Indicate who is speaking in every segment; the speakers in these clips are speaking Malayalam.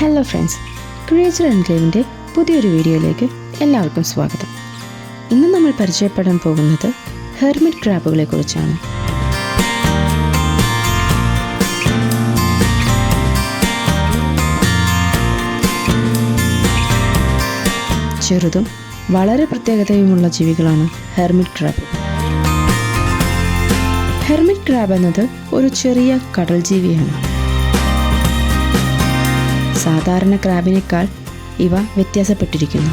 Speaker 1: ഹലോ ഫ്രണ്ട്സ്, ക്രിയേച്ചർ എൻക്ലേവിൻ്റെ പുതിയൊരു വീഡിയോയിലേക്ക് എല്ലാവർക്കും സ്വാഗതം. ഇന്ന് നമ്മൾ പരിചയപ്പെടാൻ പോകുന്നത് ഹെർമിറ്റ് ക്രാബുകളെ കുറിച്ചാണ്. ചെറുതും വളരെ പ്രത്യേകതയുമുള്ള ജീവികളാണ് ഹെർമിറ്റ് ക്രാബ്. ഹെർമിറ്റ് ക്രാബ് എന്നത് ഒരു ചെറിയ കടൽ ജീവിയാണ്. സാധാരണ ക്രാബിനേക്കാൾ ഇവ വ്യത്യാസപ്പെട്ടിരിക്കുന്നു.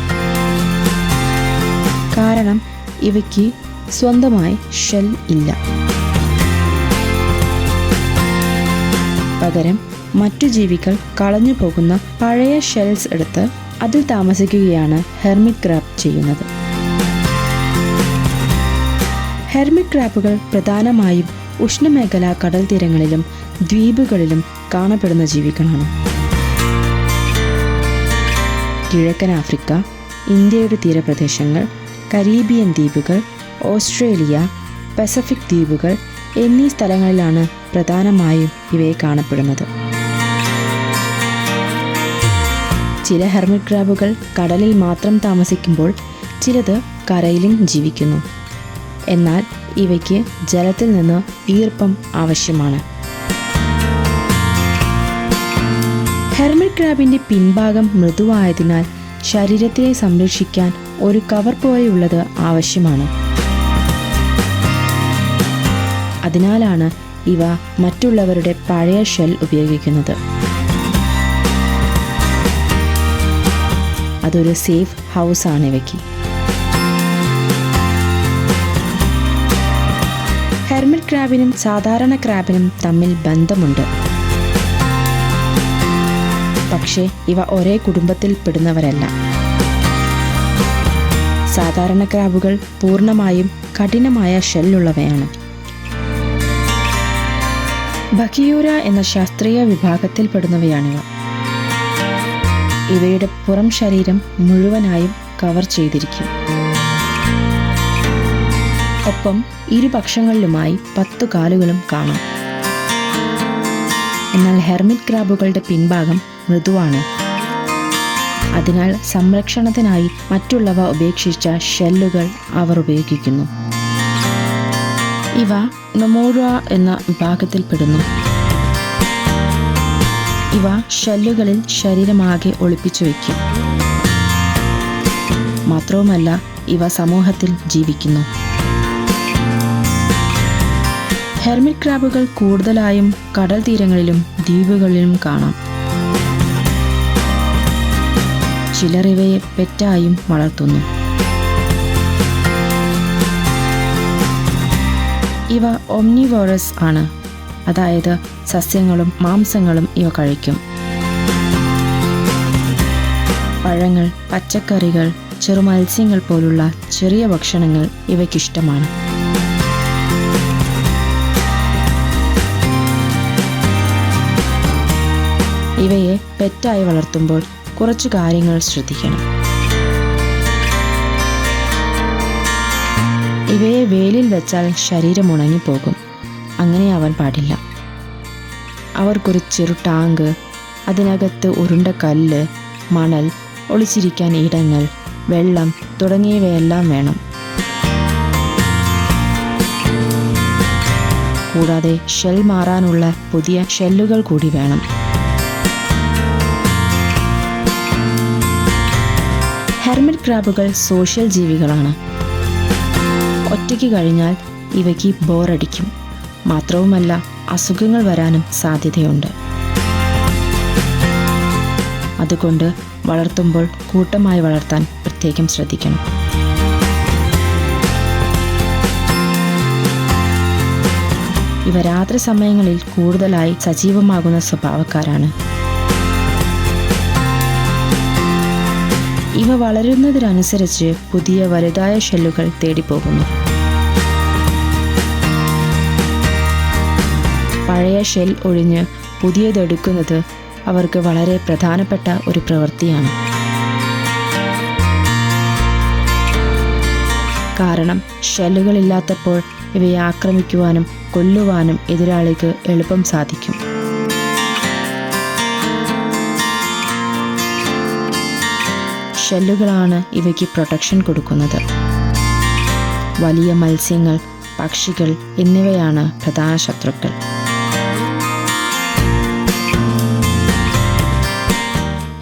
Speaker 1: കാരണം ഇവയ്ക്ക് സ്വന്തമായി ഷെൽ ഇല്ല. പകരം മറ്റു ജീവികൾ കളഞ്ഞു പോകുന്ന പഴയ ഷെൽസ് എടുത്ത് അതിൽ താമസിക്കുകയാണ് ഹെർമിറ്റ് ക്രാബ് ചെയ്യുന്നത്. ഹെർമിറ്റ് ക്രാബുകൾ പ്രധാനമായും ഉഷ്ണമേഖലാ കടൽ തീരങ്ങളിലും ദ്വീപുകളിലും കാണപ്പെടുന്ന ജീവികളാണ്. കിഴക്കൻ ആഫ്രിക്ക, ഇന്ത്യയുടെ തീരപ്രദേശങ്ങൾ, കരീബിയൻ ദ്വീപുകൾ, ഓസ്ട്രേലിയ, പസഫിക് ദ്വീപുകൾ എന്നീ സ്ഥലങ്ങളിലാണ് പ്രധാനമായും ഇവയെ കാണപ്പെടുന്നത്. ചില ഹെർമിറ്റ് ക്രാബുകൾ കടലിൽ മാത്രം താമസിക്കുമ്പോൾ ചിലത് കരയിലും ജീവിക്കുന്നു. എന്നാൽ ഇവയ്ക്ക് ജലത്തിൽ നിന്ന് ഈർപ്പം ആവശ്യമാണ്. ഹെർമിറ്റ് ക്രാബിൻ്റെ പിൻഭാഗം മൃദുവായതിനാൽ ശരീരത്തെ സംരക്ഷിക്കാൻ ഒരു കവർ പോലെയുള്ളത് ആവശ്യമാണ്. അതിനാലാണ് ഇവ മറ്റുള്ളവരുടെ പഴയ ഷെൽ ഉപയോഗിക്കുന്നത്. അതൊരു സേഫ് ഹൗസ് ആണ് ഇവയ്ക്ക്. ഹെർമിറ്റ് ക്രാബിനും സാധാരണ ക്രാബിനും തമ്മിൽ ബന്ധമുണ്ട്. പക്ഷേ ഇവ ഒരേ കുടുംബത്തിൽ പെടുന്നവരല്ല. സാധാരണ ക്രാബുകൾ പൂർണ്ണമായും കഠിനമായ ഷെല്ലുള്ളവയാണ്. ബക്കിയൂര എന്ന ശാസ്ത്രീയ വിഭാഗത്തിൽപ്പെടുന്നവയാണിവ. ഇവയുടെ പുറം ശരീരം മുഴുവനായും കവർ ചെയ്തിരിക്കും. ഒപ്പം ഇരുപക്ഷങ്ങളിലുമായി 10 കാലുകളും കാണാം. എന്നാൽ ഹെർമിറ്റ് ക്രാബുകളുടെ പിൻഭാഗം മൃദുവാണ്. അതിനാൽ സംരക്ഷണത്തിനായി മറ്റുള്ളവ ഉപേക്ഷിച്ച ഷെല്ലുകൾ അവർ ഉപയോഗിക്കുന്നു. ഇവ നൊമോറ എന്ന വിഭാഗത്തിൽപ്പെടുന്നു. ഇവ ഷെല്ലുകളിൽ ശരീരമാകെ ഒളിപ്പിച്ചു വയ്ക്കും. മാത്രവുമല്ല, ഇവ സമൂഹത്തിൽ ജീവിക്കുന്നു. ഹെർമിറ്റ് ക്രാബുകൾ കൂടുതലായും കടൽ തീരങ്ങളിലും ദ്വീപുകളിലും കാണാം. ചിലർ ഇവയെ പെറ്റായും വളർത്തുന്നു. ഇവ ഒംനിവോറസ് ആണ്, അതായത് സസ്യങ്ങളും മാംസങ്ങളും ഇവ കഴിക്കും. പഴങ്ങൾ, പച്ചക്കറികൾ, ചെറുമത്സ്യങ്ങൾ പോലുള്ള ചെറിയ ഭക്ഷണങ്ങൾ ഇവയ്ക്കിഷ്ടമാണ്. ഇവയെ പെറ്റായി വളർത്തുമ്പോൾ കുറച്ചു കാര്യങ്ങൾ ശ്രദ്ധിക്കണം. ഇവയെ വെയിലിൽ വെച്ചാൽ ശരീരം ഉണങ്ങിപ്പോകും. അങ്ങനെ ആവാൻ പാടില്ല. അവർക്കൊരു ചെറു ടാങ്ക്, അതിനകത്ത് ഉരുണ്ട കല്ല്, മണൽ, ഒളിച്ചിരിക്കാൻ ഇടങ്ങൾ, വെള്ളം തുടങ്ങിയവയെല്ലാം വേണം. കൂടാതെ ഷെൽ മാറാനുള്ള പുതിയ ഷെല്ലുകൾ കൂടി വേണം. ഹെർമിറ്റ് ക്രാബുകൾ സോഷ്യൽ ജീവികളാണ്. ഒറ്റയ്ക്ക് കഴിഞ്ഞാൽ ഇവയ്ക്ക് ബോറടിക്കും. മാത്രവുമല്ല, അസുഖങ്ങൾ വരാനും സാധ്യതയുണ്ട്. അതുകൊണ്ട് വളർത്തുമ്പോൾ കൂട്ടമായി വളർത്താൻ പ്രത്യേകം ശ്രദ്ധിക്കണം. ഇവ രാത്രി സമയങ്ങളിൽ കൂടുതലായി സജീവമാകുന്ന സ്വഭാവക്കാരാണ്. ഇവ വളരുന്നതിനനുസരിച്ച് പുതിയ വലുതായ ഷെല്ലുകൾ തേടിപ്പോകുന്നു. പഴയ ഷെൽ ഒഴിഞ്ഞ് പുതിയതെടുക്കുന്നത് അവർക്ക് വളരെ പ്രധാനപ്പെട്ട ഒരു പ്രവൃത്തിയാണ്. കാരണം ഷെല്ലുകളില്ലാത്തപ്പോൾ ഇവയെ ആക്രമിക്കുവാനും കൊല്ലുവാനും എതിരാളിക്ക് എളുപ്പം സാധിക്കും. ഷെല്ലുകളാണ് ഇവയ്ക്ക് പ്രൊട്ടക്ഷൻ കൊടുക്കുന്നത്. വലിയ മത്സ്യങ്ങൾ, പക്ഷികൾ എന്നിവയാണ് പ്രധാന ശത്രുക്കൾ.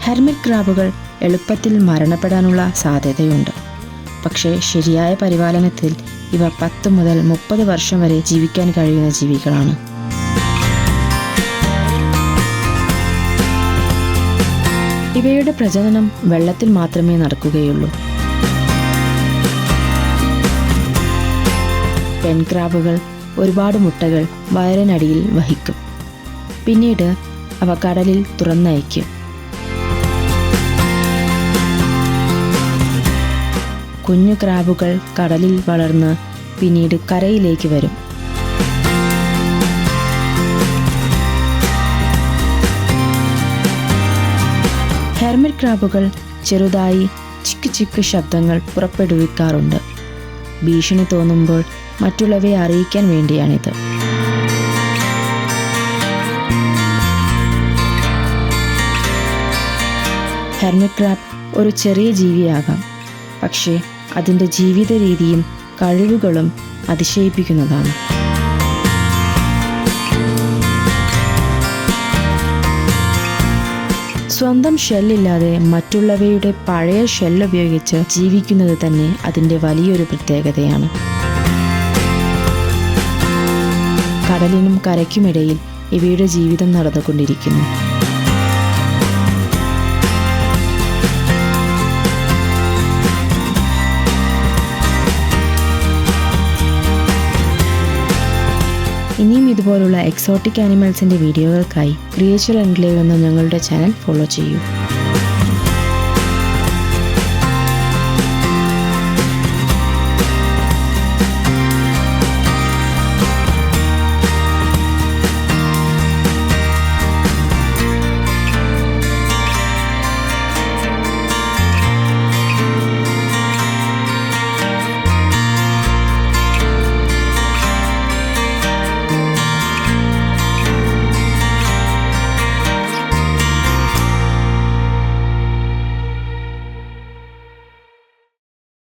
Speaker 1: ഹെർമിറ്റ് ക്രാബുകൾ എളുപ്പത്തിൽ മരണപ്പെടാനുള്ള സാധ്യതയുണ്ട്. പക്ഷേ ശരിയായ പരിപാലനത്തിൽ ഇവ 10 മുതൽ 30 വർഷം വരെ ജീവിക്കാൻ കഴിയുന്ന ജീവികളാണ്. ഇവയുടെ പ്രജനനം വെള്ളത്തിൽ മാത്രമേ നടക്കുകയുള്ളൂ. പെൺക്രാബുകൾ ഒരുപാട് മുട്ടകൾ വയറിനടിയിൽ വഹിക്കും. പിന്നീട് അവ കടലിൽ തുറന്നയക്കും. കുഞ്ഞു ക്രാബുകൾ കടലിൽ വളർന്ന് പിന്നീട് കരയിലേക്ക് വരും. ഹെർമിറ്റ് ക്രാബുകൾ ചെറുതായി ചിക്ക് ചിക്ക് ശബ്ദങ്ങൾ പുറപ്പെടുവിക്കാറുണ്ട്. ഭീഷണി തോന്നുമ്പോൾ മറ്റുള്ളവയെ അറിയിക്കാൻ വേണ്ടിയാണിത്. ഹെർമിറ്റ് ക്രാബ് ഒരു ചെറിയ ജീവിയാകാം, പക്ഷേ അതിൻ്റെ ജീവിത രീതിയും കഴിവുകളും അതിശയിപ്പിക്കുന്നതാണ്. സ്വന്തം ഷെല്ലില്ലാതെ മറ്റുള്ളവയുടെ പഴയ ഷെല്ല് ഉപയോഗിച്ച് ജീവിക്കുന്നത് തന്നെ അതിൻ്റെ വലിയൊരു പ്രത്യേകതയാണ്. കടലിനും കരയ്ക്കുമിടയിൽ ഇവയുടെ ജീവിതം നടന്നുകൊണ്ടിരിക്കുന്നു. ഇനിയും ഇതുപോലുള്ള എക്സോട്ടിക് ആനിമൽസിൻ്റെ വീഡിയോകൾക്കായി ക്രിയേച്ചർ എൻക്ലേവ് എന്ന ഞങ്ങളുടെ ചാനൽ ഫോളോ ചെയ്യൂ.